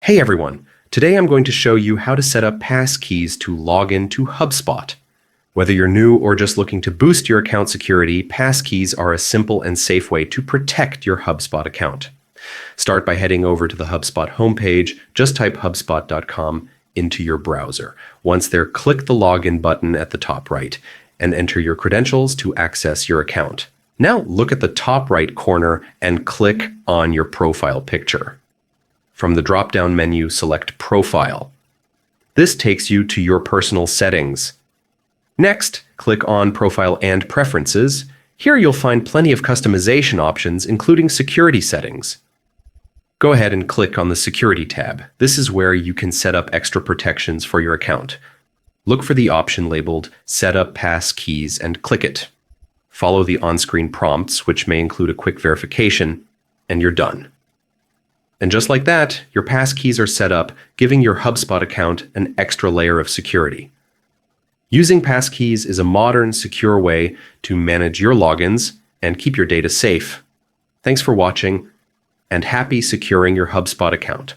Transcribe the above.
Hey everyone, today I'm going to show you how to set up passkeys to log into Hubspot. Whether you're new or just looking to boost your account security, passkeys are a simple and safe way to protect your Hubspot account. Start by heading over to the Hubspot homepage. Just type hubspot.com into your browser. Once there, click the login button at the top right and enter your credentials to access your account. Now look at the top right corner and click on your profile picture. From the drop-down menu, select Profile. This takes you to your personal settings. Next, click on Profile and Preferences. Here you'll find plenty of customization options, including security settings. Go ahead and click on the Security tab. This is where you can set up extra protections for your account. Look for the option labeled Setup Passkeys and click it. Follow the on-screen prompts, which may include a quick verification, and you're done. And just like that, your passkeys are set up, giving your Hubspot account an extra layer of security. Using passkeys is a modern, secure way to manage your logins and keep your data safe. Thanks for watching, and happy securing your Hubspot account.